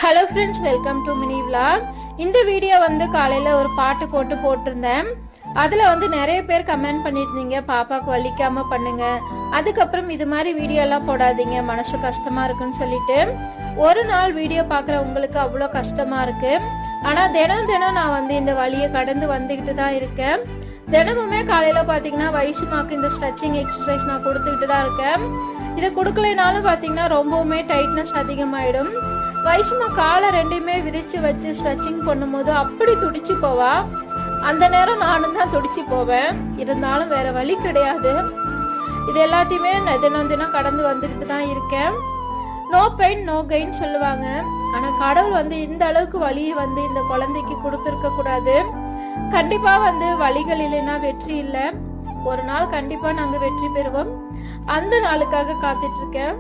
Hello friends, welcome to mini vlog. இந்த video காலையில ஒரு பாட்டு போட்டிருந்தேன். அதுல நிறைய பேர் கமெண்ட் பண்ணிருந்தீங்க, பாப்பாக்கு வலிக்காம பண்ணுங்க, அதுக்கப்புறம் இது மாதிரி வீடியோ எல்லாம் போடாதீங்க, மனசு கஷ்டமா இருக்குன்னு சொல்லிட்டு. ஒரு நாள் வீடியோ பாக்குற உங்களுக்கு அவ்வளோ கஷ்டமா இருக்கு. ஆனா தினம் தினம் நான் இந்த வலியை கடந்து வந்துகிட்டு தான் இருக்கேன். தினமுமே காலையில பாத்தீங்கன்னா வைஷுமாக்கு இந்த ஸ்ட்ரெச்சிங் எக்ஸசைஸ் நான் கொடுத்துக்கிட்டு தான் இருக்கேன். இதை கொடுக்கலைனாலும் பாத்தீங்கன்னா ரொம்பவுமே டைட்னஸ் அதிகமாயிடும். வைஷுமா காலை ரெண்டையுமே விரிச்சு வச்சு ஸ்ட்ரெச்சிங் பண்ணும்போது அப்படி துடிச்சு போவா. அந்த நேரம் நானும் தான் துடிச்சு போவேன். இருந்தாலும் வேற வழி கிடையாது. இது எல்லாத்தையுமே தினம் தினம் கடந்து வந்துகிட்டு தான் இருக்கேன். நோ பெயின் நோ கெயின் சொல்லுவாங்க. ஆனா கடவுள் இந்த அளவுக்கு வலியை இந்த குழந்தைக்கு கொடுத்துருக்க கூடாது. கண்டிப்பா வலிகள் இல்லைன்னா வெற்றி இல்லை. ஒரு நாள் கண்டிப்பா நாங்க வெற்றி பெறுவோம். அந்த நாளுக்காக காத்துட்டு இருக்கேன்.